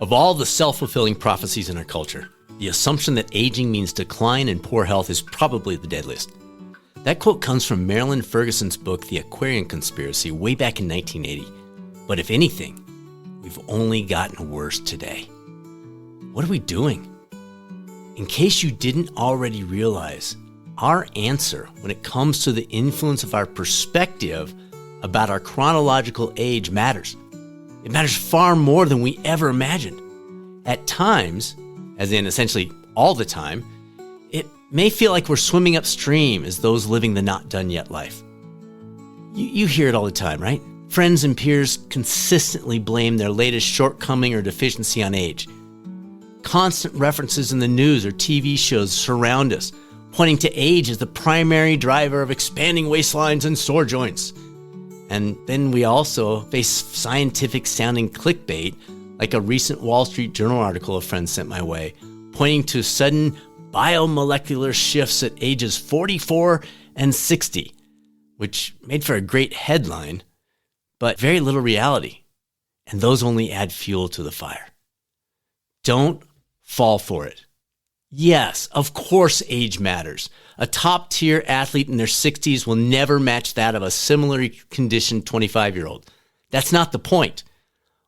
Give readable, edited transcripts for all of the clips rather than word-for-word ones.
Of all the self-fulfilling prophecies in our culture, the assumption that aging means decline and poor health is probably the deadliest. That quote comes from Marilyn Ferguson's book, The Aquarian Conspiracy, way back in 1980. But if anything, we've only gotten worse today. What are we doing? In case you didn't already realize, our answer when it comes to the influence of our perspective about our chronological age matters. It matters far more than we ever imagined. At times, as in essentially all the time, it may feel like we're swimming upstream as those living the not done yet life. You hear it all the time, right? Friends and peers consistently blame their latest shortcoming or deficiency on age. Constant references in the news or TV shows surround us, pointing to age as the primary driver of expanding waistlines and sore joints. And then we also face scientific-sounding clickbait, like a recent Wall Street Journal article a friend sent my way, pointing to sudden biomolecular shifts at ages 44 and 60, which made for a great headline, but very little reality. And those only add fuel to the fire. Don't fall for it. Yes, of course age matters. A top-tier athlete in their 60s will never match that of a similarly conditioned 25-year-old. That's not the point.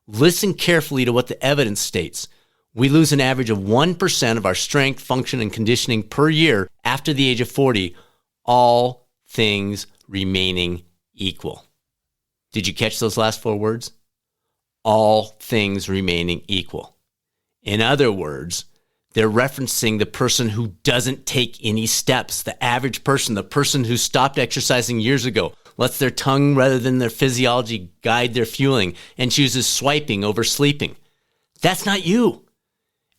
Listen carefully to what the evidence states. We lose an average of 1% of our strength, function, and conditioning per year after the age of 40, all things remaining equal. Did you catch those last four words? All things remaining equal. In other words, they're referencing the person who doesn't take any steps, the average person, the person who stopped exercising years ago, lets their tongue rather than their physiology guide their fueling, and chooses swiping over sleeping. That's not you.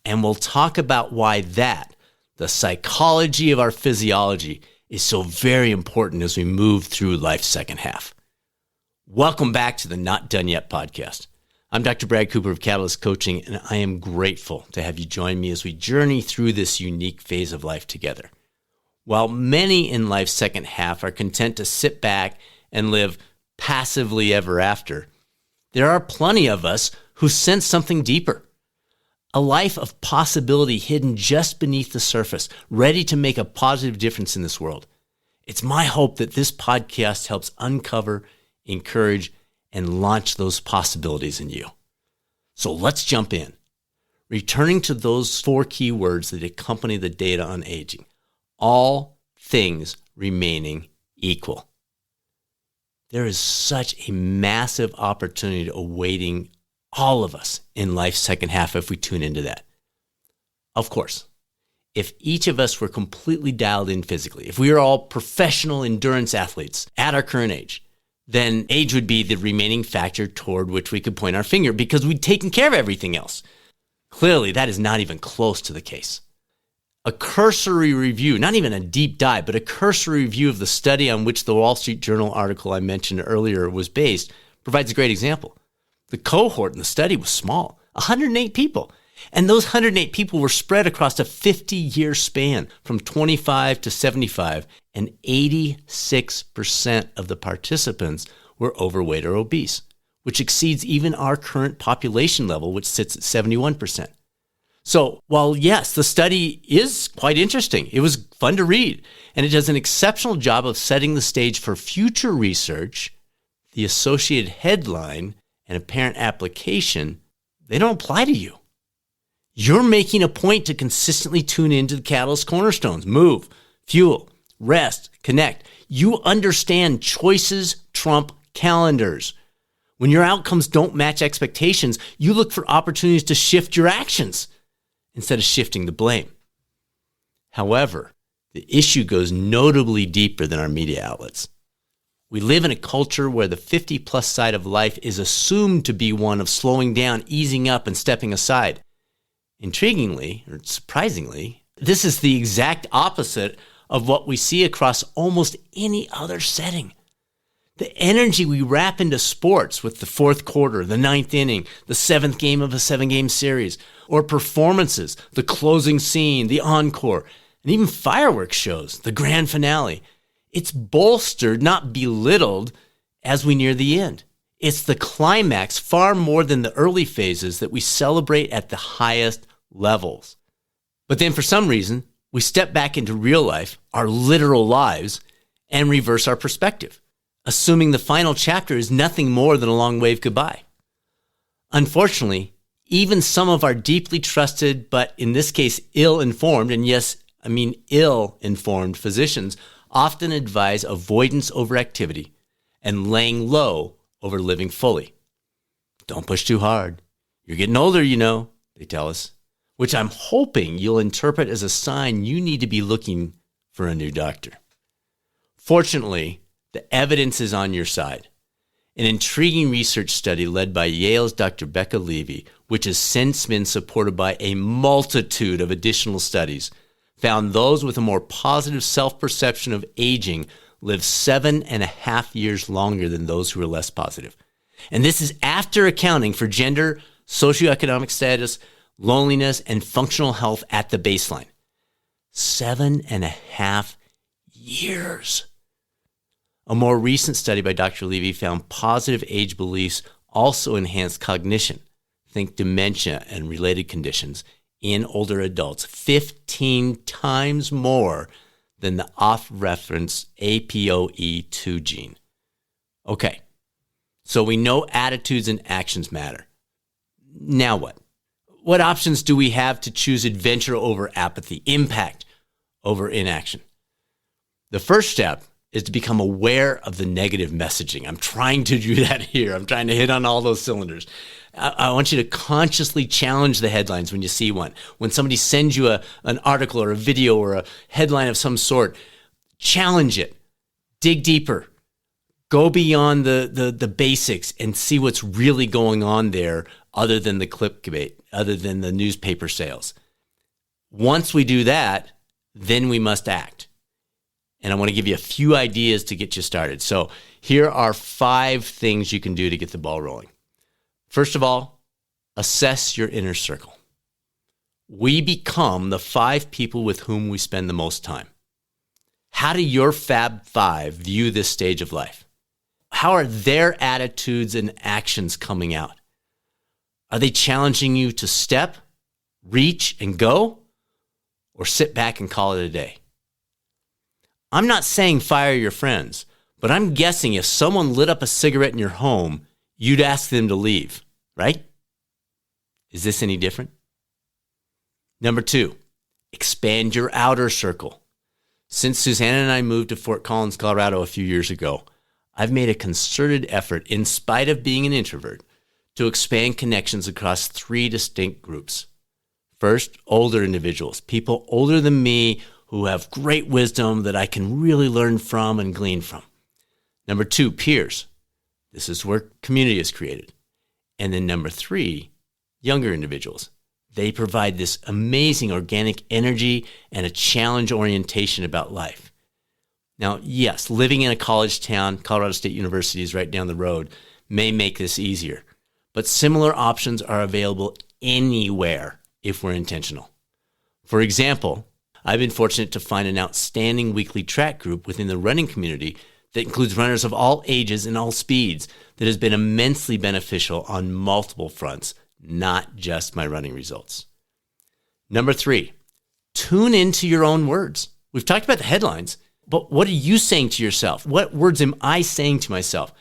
And we'll talk about why that, the psychology of our physiology, is so very important as we move through life's second half. Welcome back to the Not Done Yet podcast. I'm Dr. Brad Cooper of Catalyst Coaching, and I am grateful to have you join me as we journey through this unique phase of life together. While many in life's second half are content to sit back and live passively ever after, there are plenty of us who sense something deeper. A life of possibility hidden just beneath the surface, ready to make a positive difference in this world. It's my hope that this podcast helps uncover, encourage, and launch those possibilities in you. So let's jump in. Returning to those four key words that accompany the data on aging. All things remaining equal. There is such a massive opportunity awaiting all of us in life's second half if we tune into that. Of course, if each of us were completely dialed in physically, if we are all professional endurance athletes at our current age, then age would be the remaining factor toward which we could point our finger because we'd taken care of everything else. Clearly, that is not even close to the case. A cursory review, not even a deep dive, but a cursory review of the study on which the Wall Street Journal article I mentioned earlier was based provides a great example. The cohort in the study was small, 108 people. And those 108 people were spread across a 50-year span from 25 to 75, and 86% of the participants were overweight or obese, which exceeds even our current population level, which sits at 71%. So while yes, the study is quite interesting, it was fun to read, and it does an exceptional job of setting the stage for future research, the associated headline and apparent application, they don't apply to you. You're making a point to consistently tune into the Catalyst cornerstones. Move, fuel, rest, connect. You understand choices trump calendars. When your outcomes don't match expectations, you look for opportunities to shift your actions instead of shifting the blame. However, the issue goes notably deeper than our media outlets. We live in a culture where the 50-plus side of life is assumed to be one of slowing down, easing up, and stepping aside. Intriguingly, or surprisingly, this is the exact opposite of what we see across almost any other setting. The energy we wrap into sports with the fourth quarter, the ninth inning, the seventh game of a 7-game series, or performances, the closing scene, the encore, and even fireworks shows, the grand finale. It's bolstered, not belittled, as we near the end. It's the climax far more than the early phases that we celebrate at the highest levels. But then for some reason, we step back into real life, our literal lives, and reverse our perspective, assuming the final chapter is nothing more than a long wave goodbye. Unfortunately, even some of our deeply trusted, but in this case, ill-informed, and yes, I mean ill-informed physicians often advise avoidance over activity and laying low over living fully. Don't push too hard. You're getting older, they tell us, which I'm hoping you'll interpret as a sign you need to be looking for a new doctor. Fortunately, the evidence is on your side. An intriguing research study led by Yale's Dr. Becca Levy, which has since been supported by a multitude of additional studies, found those with a more positive self-perception of aging live 7.5 years longer than those who are less positive. And this is after accounting for gender, socioeconomic status, loneliness, and functional health at the baseline. 7.5 years. A more recent study by Dr. Levy found positive age beliefs also enhanced cognition, think dementia and related conditions, in older adults 15 times more than the off-reference APOE2 gene. Okay, so we know attitudes and actions matter. Now what? What options do we have to choose adventure over apathy, impact over inaction? The first step is to become aware of the negative messaging. I'm trying to do that here. I'm trying to hit on all those cylinders. I want you to consciously challenge the headlines when you see one. When somebody sends you an article or a video or a headline of some sort, challenge it. Dig deeper. Go beyond the basics and see what's really going on there other than the clickbait, other than the newspaper sales. Once we do that, then we must act. And I want to give you a few ideas to get you started. So here are 5 things you can do to get the ball rolling. First of all, assess your inner circle. We become the 5 people with whom we spend the most time. How do your Fab 5 view this stage of life? How are their attitudes and actions coming out? Are they challenging you to step, reach, and go? Or sit back and call it a day? I'm not saying fire your friends, but I'm guessing if someone lit up a cigarette in your home, you'd ask them to leave, right? Is this any different? Number 2, expand your outer circle. Since Susanna and I moved to Fort Collins, Colorado a few years ago, I've made a concerted effort, in spite of being an introvert, to expand connections across 3 distinct groups. First, older individuals, people older than me who have great wisdom that I can really learn from and glean from. Number 2, peers. This is where community is created. And then number 3, younger individuals. They provide this amazing organic energy and a challenge orientation about life. Now, yes, living in a college town, Colorado State University is right down the road, may make this easier. But similar options are available anywhere if we're intentional. For example, I've been fortunate to find an outstanding weekly track group within the running community that includes runners of all ages and all speeds that has been immensely beneficial on multiple fronts, not just my running results. Number 3, tune into your own words. We've talked about the headlines, but what are you saying to yourself? What words am I saying to myself?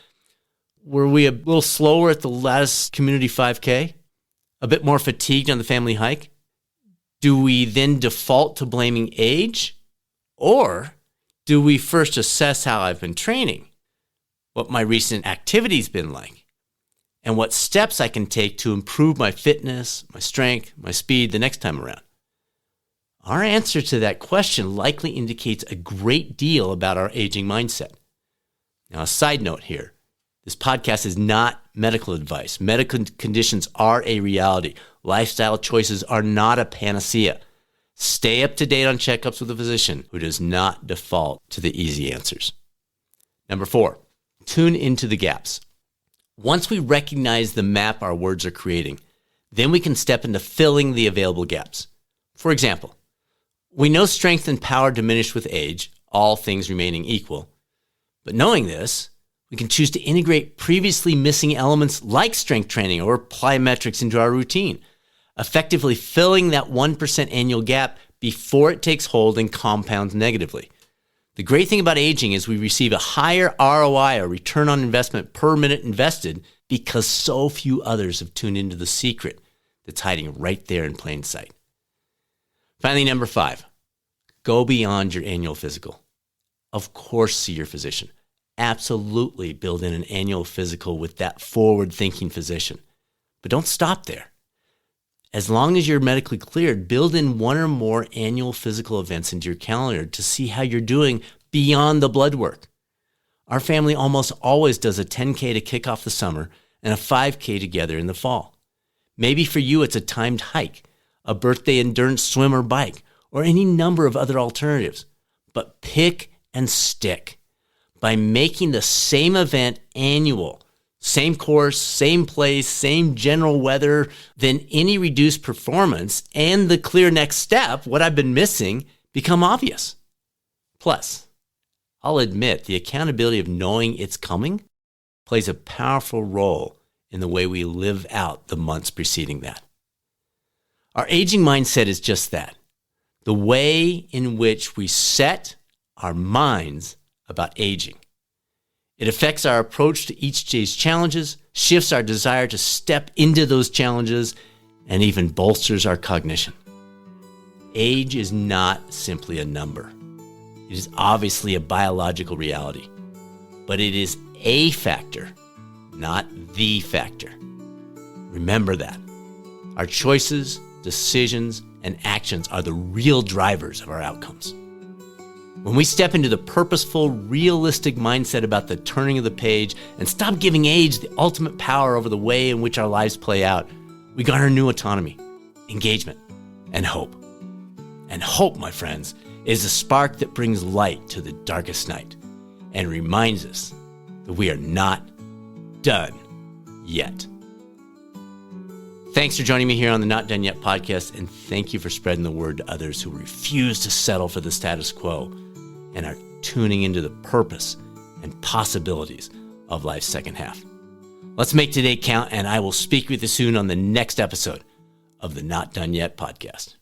Were we a little slower at the last community 5K? A bit more fatigued on the family hike? Do we then default to blaming age? Or do we first assess how I've been training, what my recent activity's been like, and what steps I can take to improve my fitness, my strength, my speed the next time around? Our answer to that question likely indicates a great deal about our aging mindset. Now, a side note here, this podcast is not medical advice. Medical conditions are a reality. Lifestyle choices are not a panacea. Stay up to date on checkups with a physician who does not default to the easy answers. Number 4, tune into the gaps. Once we recognize the map our words are creating, then we can step into filling the available gaps. For example, we know strength and power diminish with age, all things remaining equal. But knowing this, We can choose to integrate previously missing elements like strength training or plyometrics into our routine, effectively filling that 1% annual gap before it takes hold and compounds negatively. The great thing about aging is we receive a higher ROI, or return on investment per minute invested, because so few others have tuned into the secret that's hiding right there in plain sight. Finally, number 5, go beyond your annual physical. Of course, see your physician. Absolutely build in an annual physical with that forward-thinking physician. But don't stop there. As long as you're medically cleared, build in one or more annual physical events into your calendar to see how you're doing beyond the blood work. Our family almost always does a 10K to kick off the summer and a 5K together in the fall. Maybe for you it's a timed hike, a birthday endurance swim or bike, or any number of other alternatives. But pick and stick. By making the same event annual, same course, same place, same general weather, then any reduced performance and the clear next step, what I've been missing, become obvious. Plus, I'll admit the accountability of knowing it's coming plays a powerful role in the way we live out the months preceding that. Our aging mindset is just that, the way in which we set our minds about aging. It affects our approach to each day's challenges, shifts our desire to step into those challenges, and even bolsters our cognition. Age is not simply a number. It is obviously a biological reality, but it is a factor, not the factor. Remember that. Our choices, decisions, and actions are the real drivers of our outcomes. When we step into the purposeful, realistic mindset about the turning of the page and stop giving age the ultimate power over the way in which our lives play out, we garner new autonomy, engagement, and hope. And hope, my friends, is a spark that brings light to the darkest night and reminds us that we are not done yet. Thanks for joining me here on the Not Done Yet podcast, and thank you for spreading the word to others who refuse to settle for the status quo and are tuning into the purpose and possibilities of life's second half. Let's make today count, and I will speak with you soon on the next episode of the Not Done Yet podcast.